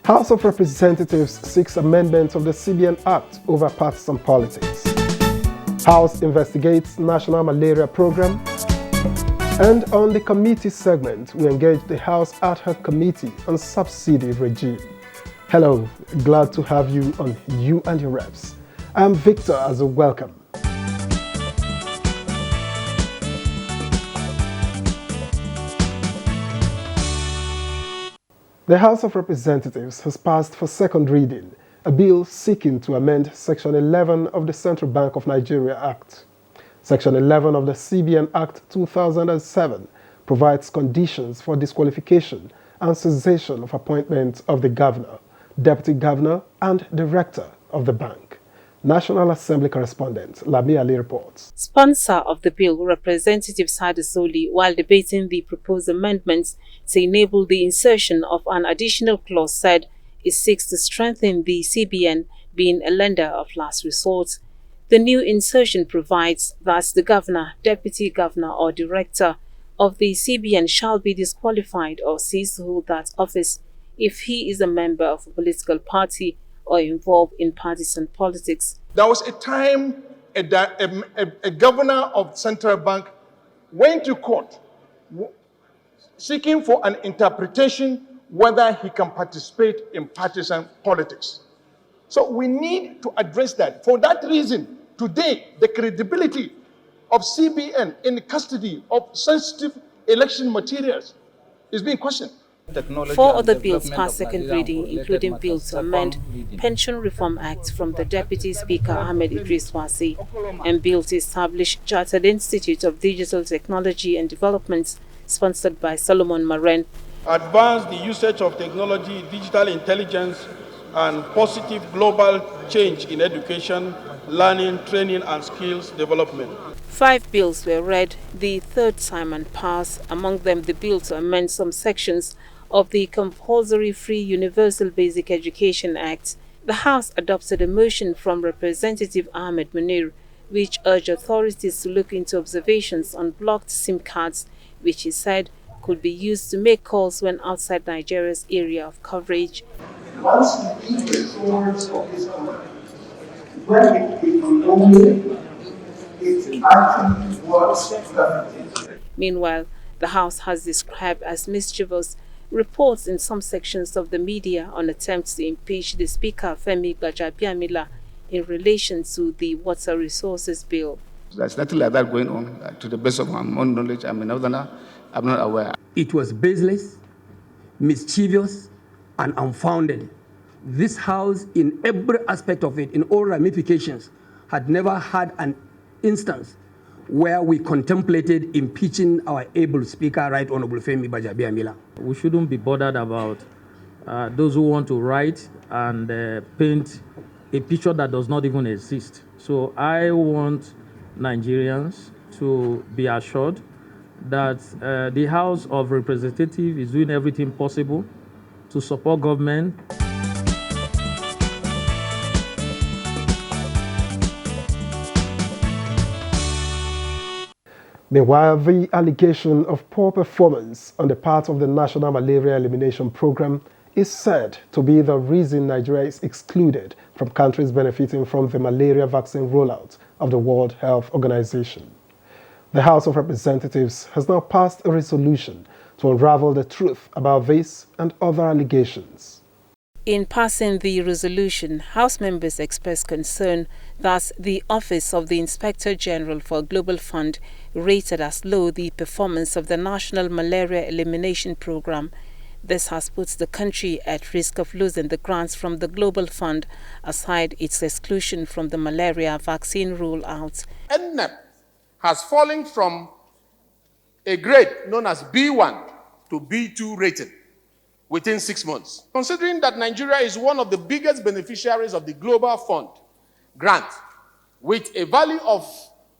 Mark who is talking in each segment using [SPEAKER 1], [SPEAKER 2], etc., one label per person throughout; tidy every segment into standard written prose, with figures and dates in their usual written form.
[SPEAKER 1] House of Representatives seeks amendment of the CBN Act over partisan politics. House investigates National Malaria Program. And on the committee segment, we engage the House Ad Hoc Committee on Subsidy Regime. Hello, glad to have you on You and Your Reps. I'm Victor as a welcome. The House of Representatives has passed for second reading a bill seeking to amend Section 11 of the Central Bank of Nigeria Act. Section 11 of the CBN Act 2007 provides conditions for disqualification and cessation of appointment of the governor, deputy governor, and director of the bank. National Assembly correspondent Aliyu reports.
[SPEAKER 2] Sponsor of the bill, Representative Sadi Soli, while debating the proposed amendments to enable the insertion of an additional clause, said it seeks to strengthen the CBN being a lender of last resort. The new insertion provides that the governor, deputy governor, or director of the CBN shall be disqualified or cease to hold that office if he is a member of a political party or involved in partisan politics.
[SPEAKER 3] There was a time a governor of central bank went to court seeking for an interpretation whether he can participate in partisan politics. So we need to address that. For that reason, today, the credibility of CBN in the custody of sensitive election materials is being questioned.
[SPEAKER 2] Four other bills passed second reading, including bills to amend Pension Reform Act from the Deputy Speaker Ahmed Idris Wasi and bill to establish Chartered Institute of Digital Technology and Development, sponsored by Solomon Maren.
[SPEAKER 4] Advance the usage of technology, digital intelligence, and positive global change in education, learning, training, and skills development.
[SPEAKER 2] 5 bills were read the third time and passed, among them the bill to amend some sections of the Compulsory Free Universal Basic Education Act. The House adopted a motion from Representative Ahmed Munir, which urged authorities to look into observations on blocked SIM cards, which he said could be used to make calls when outside Nigeria's area of coverage.
[SPEAKER 5] Once you beat the swords of this country, when it is it actually works perfectly.
[SPEAKER 2] Meanwhile, the House has described as mischievous reports in some sections of the media on attempts to impeach the Speaker Femi Gbajabiamila in relation to the Water Resources Bill.
[SPEAKER 6] There's nothing like that going on. To the best of my own knowledge, I'm a northerner, I'm not aware.
[SPEAKER 7] It was baseless, mischievous, and unfounded. This House, in every aspect of it, in all ramifications, had never had an instance where we contemplated impeaching our able Speaker, Right Honorable Femi Gbajabiamila.
[SPEAKER 8] We shouldn't be bothered about those who want to write and paint a picture that does not even exist. So I want Nigerians to be assured that the House of Representatives is doing everything possible to support government.
[SPEAKER 1] Meanwhile, the allegation of poor performance on the part of the National Malaria Elimination Program is said to be the reason Nigeria is excluded from countries benefiting from the malaria vaccine rollout of the World Health Organization. The House of Representatives has now passed a resolution to unravel the truth about this and other allegations.
[SPEAKER 2] In passing the resolution, House members expressed concern that the Office of the Inspector General for Global Fund rated as low the performance of the National Malaria Elimination Program. This has put the country at risk of losing the grants from the Global Fund, aside its exclusion from the malaria vaccine rollout.
[SPEAKER 9] NNEP has fallen from a grade known as B1 to B2 rated within 6 months. Considering that Nigeria is one of the biggest beneficiaries of the Global Fund grant, with a value of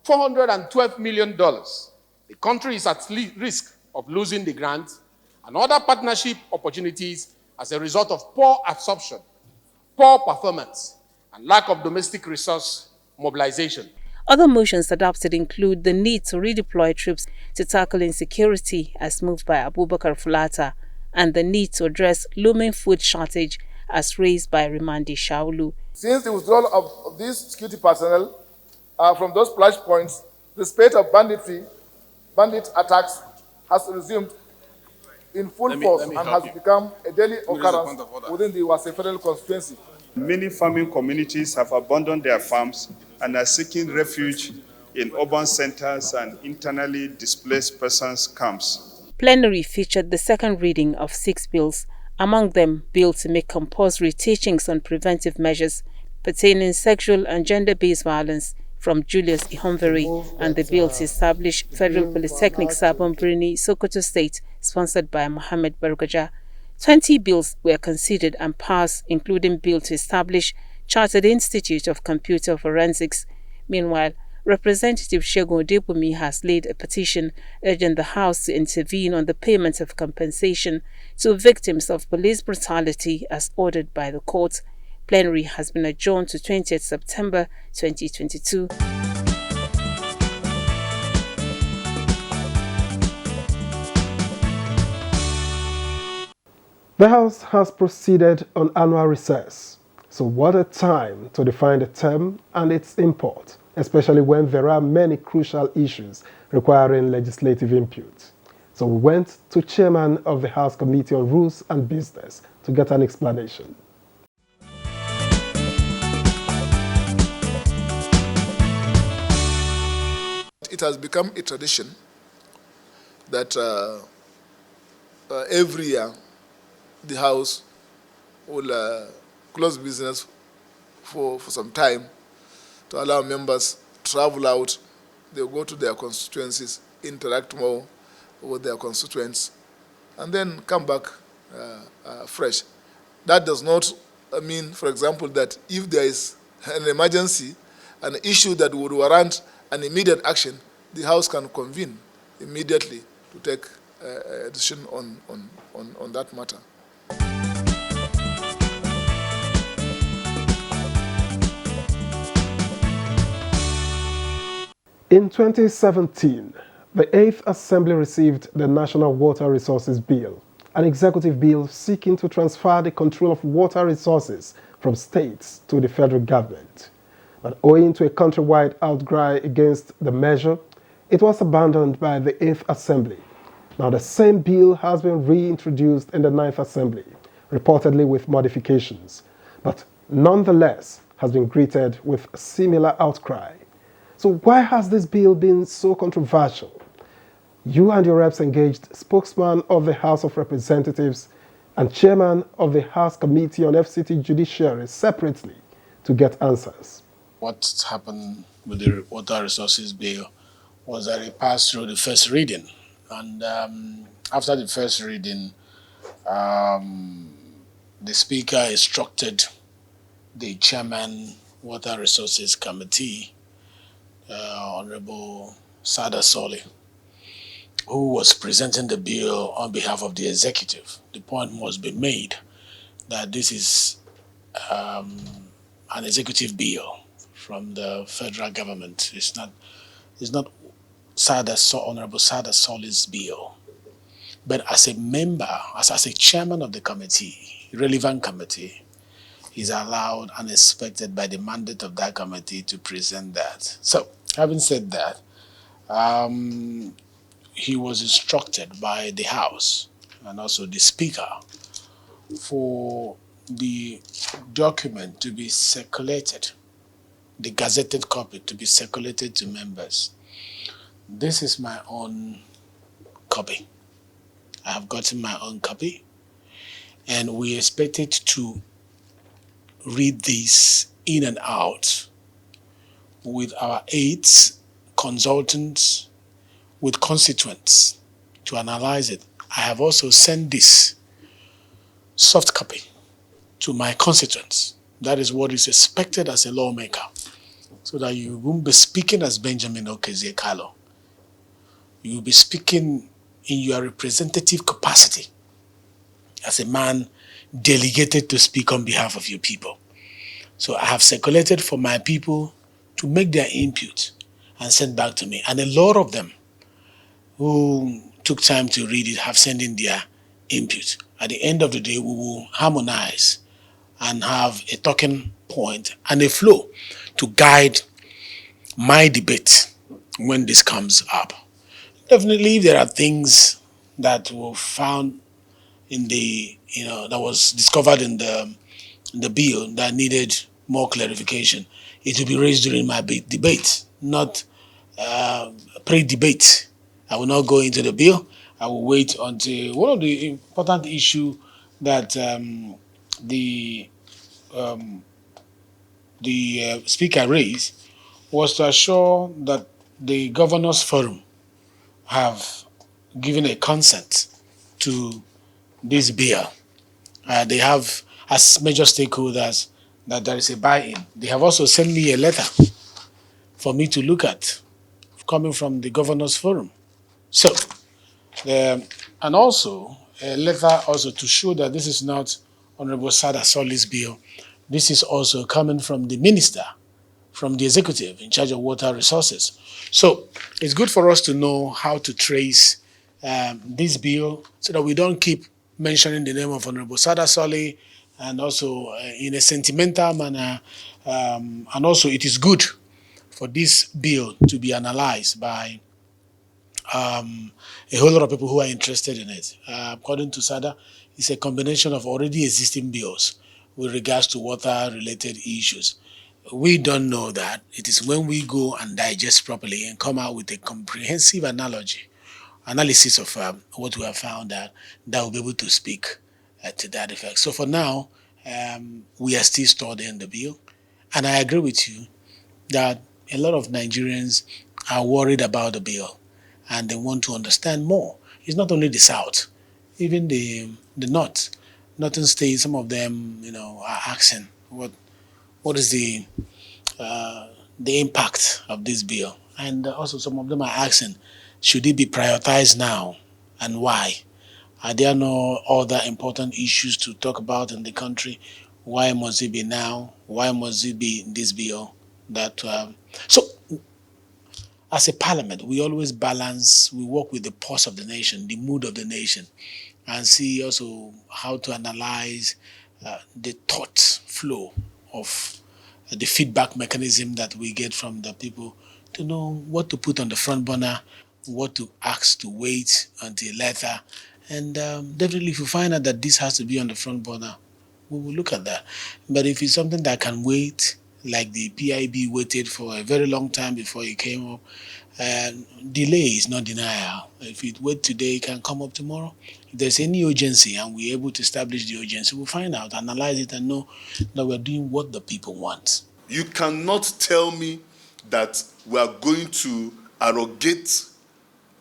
[SPEAKER 9] $412 million, the country is at risk of losing the grant and other partnership opportunities as a result of poor absorption, poor performance, and lack of domestic resource mobilization.
[SPEAKER 2] Other motions adopted include the need to redeploy troops to tackle insecurity as moved by Abubakar Fulata, and the need to address looming food shortage as raised by Rimandi Shaulu.
[SPEAKER 10] Since the withdrawal of these security personnel from those splash points, the spate of bandit attacks has resumed in full force and has become a daily occurrence within the Wase Federal constituency.
[SPEAKER 11] Many farming communities have abandoned their farms and are seeking refuge in urban centers and internally displaced persons camps.
[SPEAKER 2] Plenary featured the second reading of 6 bills, among them bill to make compulsory teachings on preventive measures pertaining sexual and gender-based violence from Julius Ihonveri, and the bill to establish Federal Polytechnic Sabon Birni, Sokoto State, sponsored by Mohammed Bargaja. 20 bills were considered and passed, including bill to establish Chartered Institute of Computer Forensics. Meanwhile, Representative Segun Odebumi has laid a petition urging the House to intervene on the payment of compensation to victims of police brutality as ordered by the court. Plenary has been adjourned to 20th September 2022.
[SPEAKER 1] The House has proceeded on annual recess. So what a time to define the term and its import, especially when there are many crucial issues requiring legislative input. So we went to Chairman of the House Committee on Rules and Business to get an explanation.
[SPEAKER 10] It has become a tradition that every year the House will close business for some time to allow members to travel out. They'll go to their constituencies, interact more with their constituents, and then come back fresh. That does not mean, for example, that if there is an emergency, an issue that would warrant an immediate action, the House can convene immediately to take a decision on that matter.
[SPEAKER 1] In 2017, the 8th Assembly received the National Water Resources Bill, an executive bill seeking to transfer the control of water resources from states to the federal government. But owing to a countrywide outcry against the measure, it was abandoned by the 8th Assembly. Now the same bill has been reintroduced in the 9th Assembly, reportedly with modifications, but nonetheless has been greeted with a similar outcry. So why has this bill been so controversial? You and your reps engaged spokesman of the House of Representatives and chairman of the House Committee on FCT Judiciary separately to get answers.
[SPEAKER 12] What happened with the Water Resources Bill was that it passed through the first reading. And after the first reading, the Speaker instructed the Chairman Water Resources Committee, Honorable Sada Soli, who was presenting the bill on behalf of the executive. The point must be made that this is an executive bill from the federal government. It's not Honorable Sada Soli's bill. But as a member, as a chairman of the committee, relevant committee, he's allowed and expected by the mandate of that committee to present that. So, having said that, he was instructed by the House and also the Speaker for the document to be circulated, the gazetted copy to be circulated to members. This is my own copy. I have gotten my own copy, and we expected to read this in and out with our aides, consultants, with constituents to analyze it. I have also sent this soft copy to my constituents. That is what is expected as a lawmaker, so that you won't be speaking as Benjamin Okezie Kalo. You will be speaking in your representative capacity as a man delegated to speak on behalf of your people. So I have circulated for my people to make their input and send back to me. And a lot of them who took time to read it have sent in their input. At the end of the day, we will harmonize and have a talking point and a flow to guide my debate when this comes up. Definitely, there are things that were found in the, that was discovered in the bill that needed more clarification. It will be raised during my debate, not pre-debate. I will not go into the bill. I will wait until one of the important issue that the speaker raised was to assure that the governors forum have given a consent to this bill. They have, as major stakeholders, that there is a buy-in. They have also sent me a letter for me to look at, coming from the governors forum. So, and also a letter also to show that this is not Honorable Sada Soli's bill. This is also coming from the minister, from the executive in charge of water resources. So it's good for us to know how to trace this bill so that we don't keep mentioning the name of Honorable Sada Soli, and also in a sentimental manner. And also it is good for this bill to be analyzed by a whole lot of people who are interested in it. According to Sada, it's a combination of already existing bills with regards to water-related issues. We don't know that. It is when we go and digest properly and come out with a comprehensive analysis of what we have found that will be able to speak to that effect. So for now, we are still studying the bill. And I agree with you that a lot of Nigerians are worried about the bill and they want to understand more. It's not only the South, even the North. Northern states, some of them, are asking what is the impact of this bill? And also some of them are asking, should it be prioritized now and why? Are there no other important issues to talk about in the country? Why must it be now? Why must it be this bill? So as a parliament, we always balance, we work with the pulse of the nation, the mood of the nation, and see also how to analyze the thought flow of the feedback mechanism that we get from the people to know what to put on the front burner, what to ask to wait until later. And definitely if you find out that this has to be on the front burner, we will look at that. But if it's something that can wait, like the PIB waited for a very long time before it came up, delay is not denial. If it wait today, it can come up tomorrow. If there's any urgency and we're able to establish the urgency, we'll find out, analyze it, and know that we're doing what the people want.
[SPEAKER 13] You cannot tell me that we are going to arrogate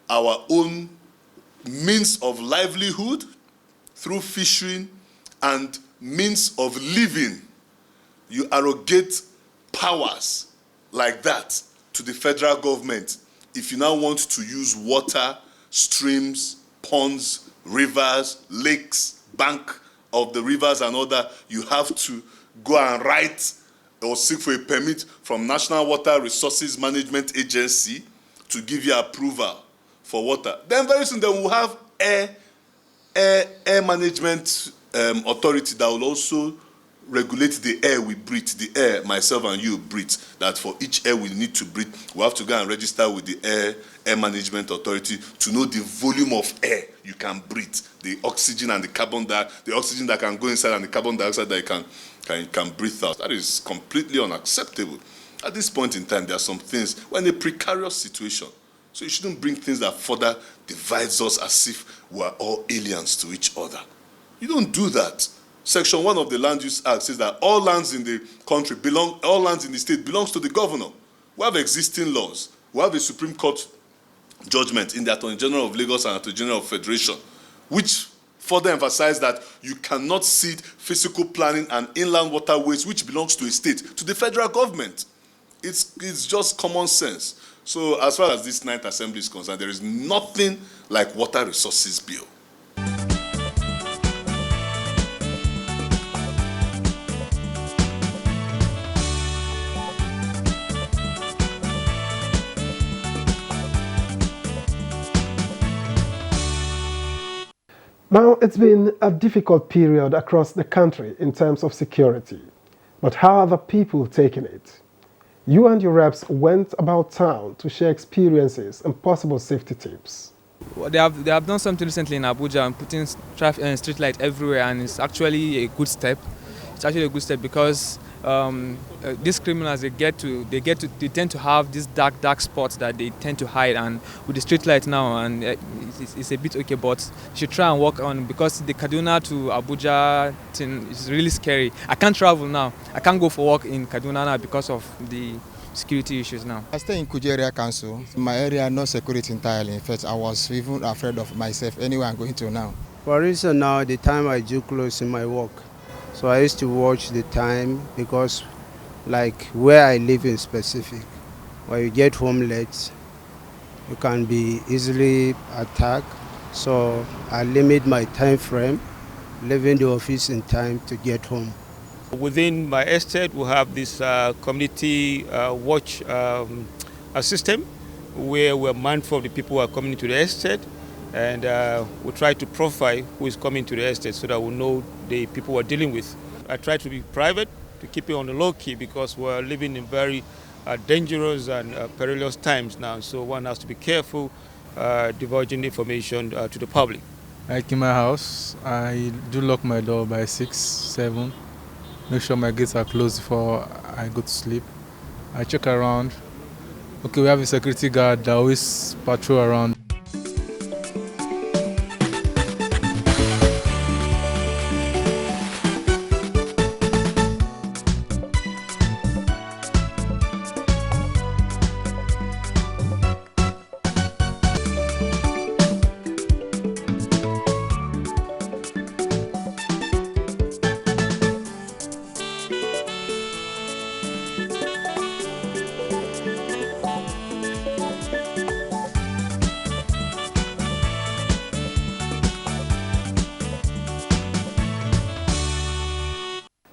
[SPEAKER 13] our own means of livelihood through fishing and means of living. You arrogate powers like that to the federal government if you now want to use water, streams, ponds, rivers, lakes, bank of the rivers and all that. You have to go and write or seek for a permit from National Water Resources Management Agency to give you approval for water. Then very soon they will have air management authority that will also regulate the air we breathe, the air myself and you breathe, that for each air we need to breathe, we have to go and register with the air management authority to know the volume of air you can breathe, the oxygen and the carbon dioxide, the oxygen that can go inside and the carbon dioxide that you can breathe out. That is completely unacceptable. At this point in time, there are some things, we're in a precarious situation. So you shouldn't bring things that further divides us as if we're all aliens to each other. You don't do that. Section 1 of the Land Use Act says that all lands in the country all lands in the state belongs to the governor. We have existing laws. We have a Supreme Court judgment in the Attorney General of Lagos and Attorney General of Federation, which further emphasize that you cannot cede physical planning and inland waterways, which belongs to a state, to the federal government. It's just common sense. So as far as this 9th Assembly is concerned, there is nothing like Water Resources Bill.
[SPEAKER 1] Now, it's been a difficult period across the country in terms of security. But how are the people taking it? You and your reps went about town to share experiences and possible safety tips.
[SPEAKER 14] Well, they have done something recently in Abuja and putting street light everywhere, and it's actually a good step. It's actually a good step because these criminals they tend to have these dark spots that they tend to hide, and with the street light now, and it's a bit okay, but you should try and work on, because the Kaduna to Abuja thing is really scary. I can't travel now. I can't go for work in Kaduna now because of the security issues now.
[SPEAKER 15] I stay in Kuji area council. In my area, no security entirely. In fact, I was even afraid of myself anywhere I'm going to now.
[SPEAKER 16] For instance, now the time I do close in my work, so I used to watch the time, because like where I live in specific, when you get home late, you can be easily attacked. So I limit my time frame, leaving the office in time to get home.
[SPEAKER 17] Within my estate, we have this community watch system where we're mindful of the people who are coming to the estate, and we try to profile who is coming to the estate so that we know the people we're dealing with. I try to be private, to keep it on the low key, because we're living in very dangerous and perilous times now, so one has to be careful divulging information to the public.
[SPEAKER 18] Like in my house, I do lock my door by 6, 7. Make sure my gates are closed before I go to sleep. I check around. Okay, we have a security guard that always patrol around.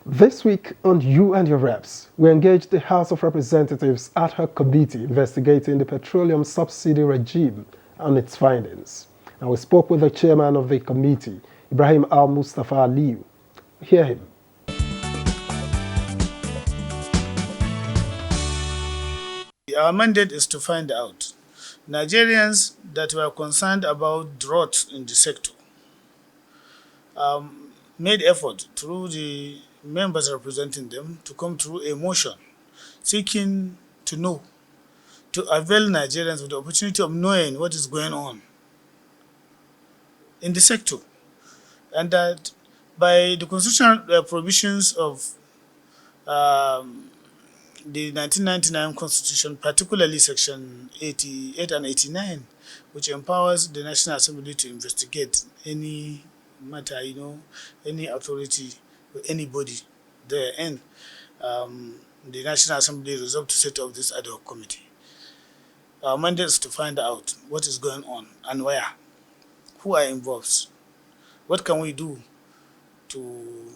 [SPEAKER 1] This week on You and Your Reps, we engaged the House of Representatives ad hoc committee investigating the petroleum subsidy regime and its findings. And we spoke with the chairman of the committee, Ibrahim Al-Mustafa Aliyu. Hear him.
[SPEAKER 19] Our mandate is to find out Nigerians that were concerned about drought in the sector made effort through the members representing them to come through a motion seeking to know, to avail Nigerians with the opportunity of knowing what is going on in the sector, and that by the constitutional provisions of the 1999 Constitution, particularly Section 88 and 89, which empowers the National Assembly to investigate any matter, any authority or anybody there, and the National Assembly resolved to set up this ad hoc committee. Our mandate is to find out what is going on and where, who are involved, what can we do to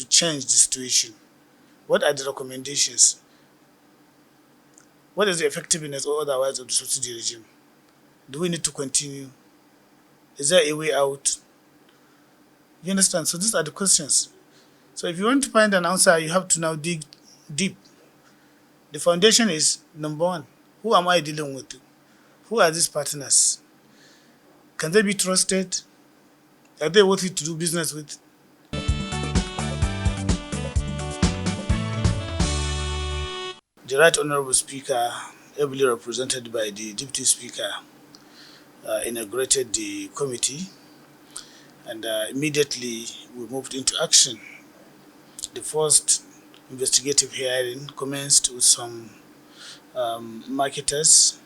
[SPEAKER 19] change the situation, what are the recommendations, what is the effectiveness or otherwise of the subsidy regime, do we need to continue, is there a way out? You understand? So these are the questions. So if you want to find an answer, you have to now dig deep. The foundation is, number one, who am I dealing with? Who are these partners? Can they be trusted? Are they worthy to do business with? The Right Honourable Speaker, ably represented by the Deputy Speaker, inaugurated the committee, and immediately we moved into action. The first investigative hearing commenced with some marketers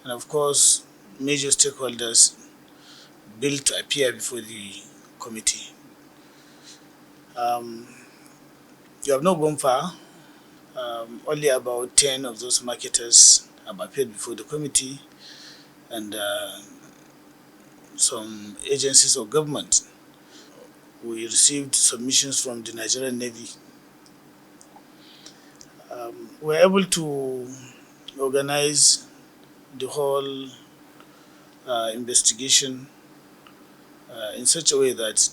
[SPEAKER 19] and, of course, major stakeholders billed to appear before the committee. You have not gone far. Only about 10 of those marketers have appeared before the committee, and some agencies of government. We received submissions from the Nigerian Navy. We were able to organize the whole investigation in such a way that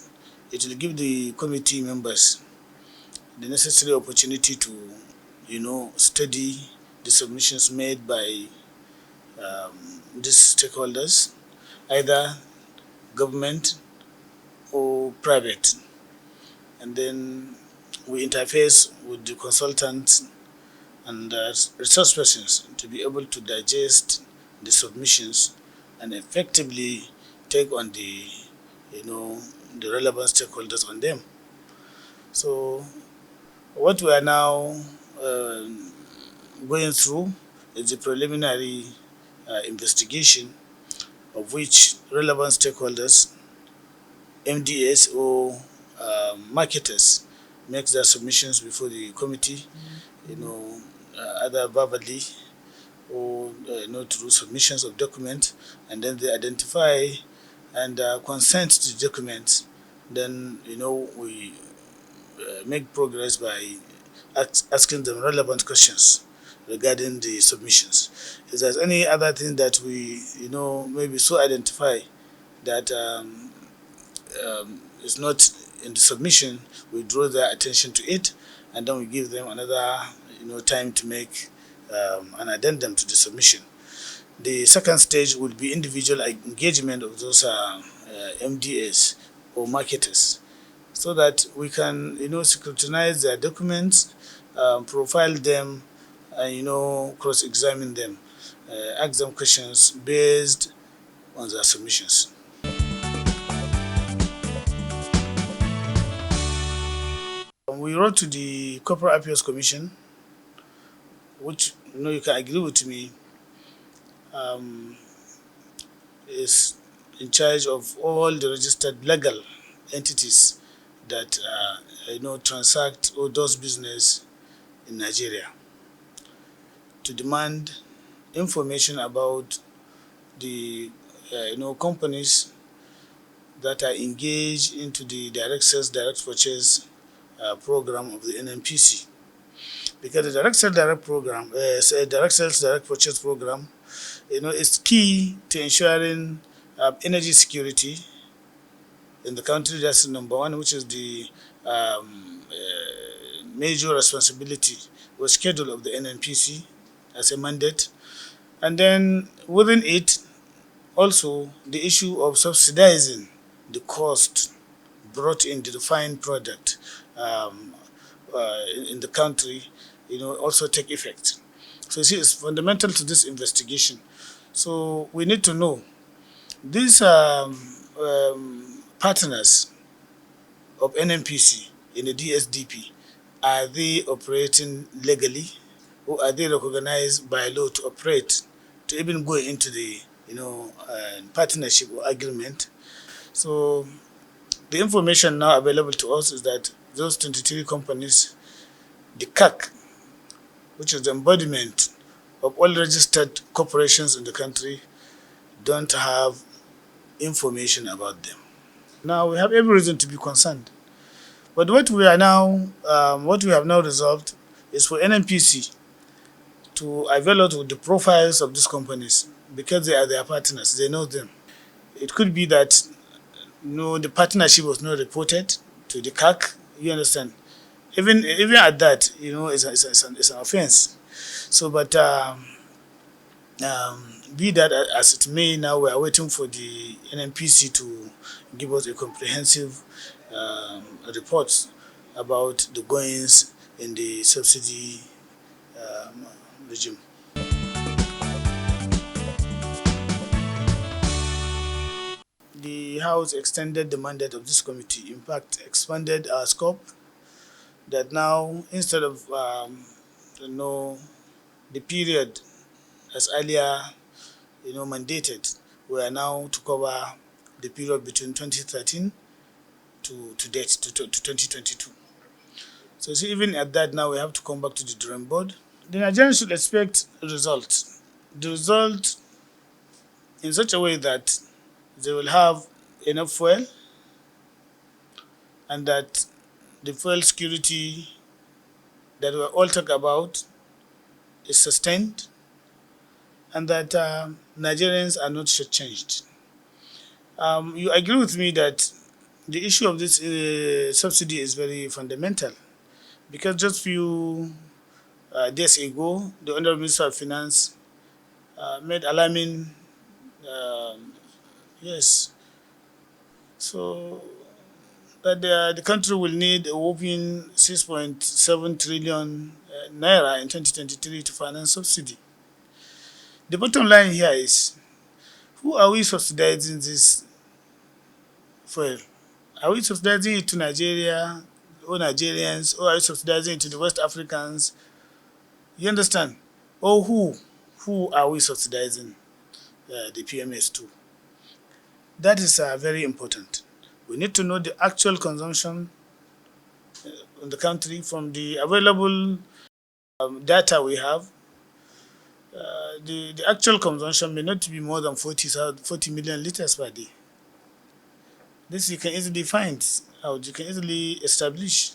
[SPEAKER 19] it will give the committee members the necessary opportunity to, study the submissions made by these stakeholders, either government or private. And then we interface with the consultants and resource persons to be able to digest the submissions and effectively take on the relevant stakeholders on them. So what we are now uh, going through is the preliminary investigation of which relevant stakeholders, MDS or marketers, make their submissions before the committee, either verbally or through submissions of documents, and then they identify and consent to the documents. Then we make progress by asking them relevant questions regarding the submissions. If there's any other thing that we maybe so identify that is not in the submission, we draw their attention to it, and then we give them another time to make an addendum to the submission. The second stage will be individual engagement of those MDAs or marketers, so that we can scrutinize their documents, profile them, and cross-examine them, ask them questions based on their submissions. We wrote to the Corporate Appeals Commission, which you can agree with me, is in charge of all the registered legal entities that transact or does business in Nigeria, to demand information about the companies that are engaged into the direct sales, direct purchase program of the NNPC. Because the direct sales, direct program, direct sales, direct purchase program, is key to ensuring energy security in the country. That's number one, which is the major responsibility or schedule of the NNPC as a mandate. And then within it, also the issue of subsidizing the cost brought into the refined product in the country, also take effect. So you see, it's fundamental to this investigation. So we need to know these partners of NNPC in the DSDP, are they operating legally, or are they recognized by law to operate, to even go into the partnership or agreement? So the information now available to us is that those 23 companies, the CAC, which is the embodiment of all registered corporations in the country, don't have information about them. Now we have every reason to be concerned. But what we have now resolved is for NNPC to avail us with the profiles of these companies, because they are their partners, they know them. It could be that the partnership was not reported to the CAC. You understand? Even at that, it's an offense. So, but be that as it may, now we are waiting for the NNPC to give us a comprehensive report about the goings in the subsidy regime. The House extended the mandate of this committee, in fact, expanded our scope, that now instead of the period as earlier mandated, we are now to cover the period between 2013 to date, to 2022. So see, even at that, now we have to come back to the drawing board. The Nigerians should expect results. The result in such a way that they will have enough fuel, and that the fuel security that we all talk about is sustained, and that Nigerians are not shortchanged. You agree with me that the issue of this subsidy is very fundamental, because just few days ago, the Honorable Minister of Finance made alarming, yes, so that the country will need a whopping 6.7 trillion naira in 2023 to finance subsidy. The bottom line here is, who are we subsidizing this fuel? Are we subsidizing it to Nigeria or Nigerians, or are we subsidizing it to the West Africans? You understand? Or who are we subsidizing the PMS to? That is very important. We need to know the actual consumption in the country from the available data we have. The actual consumption may not be more than 40 million liters per day. This you can easily find out, you can easily establish.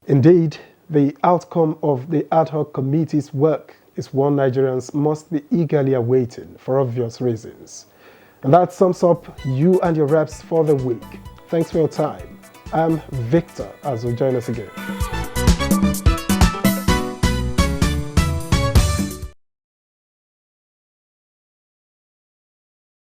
[SPEAKER 1] Indeed, the outcome of the ad hoc committee's work is one Nigerians must be eagerly awaiting for obvious reasons. And that sums up you and your reps for the week. Thanks for your time. I'm Victor, as we join us again.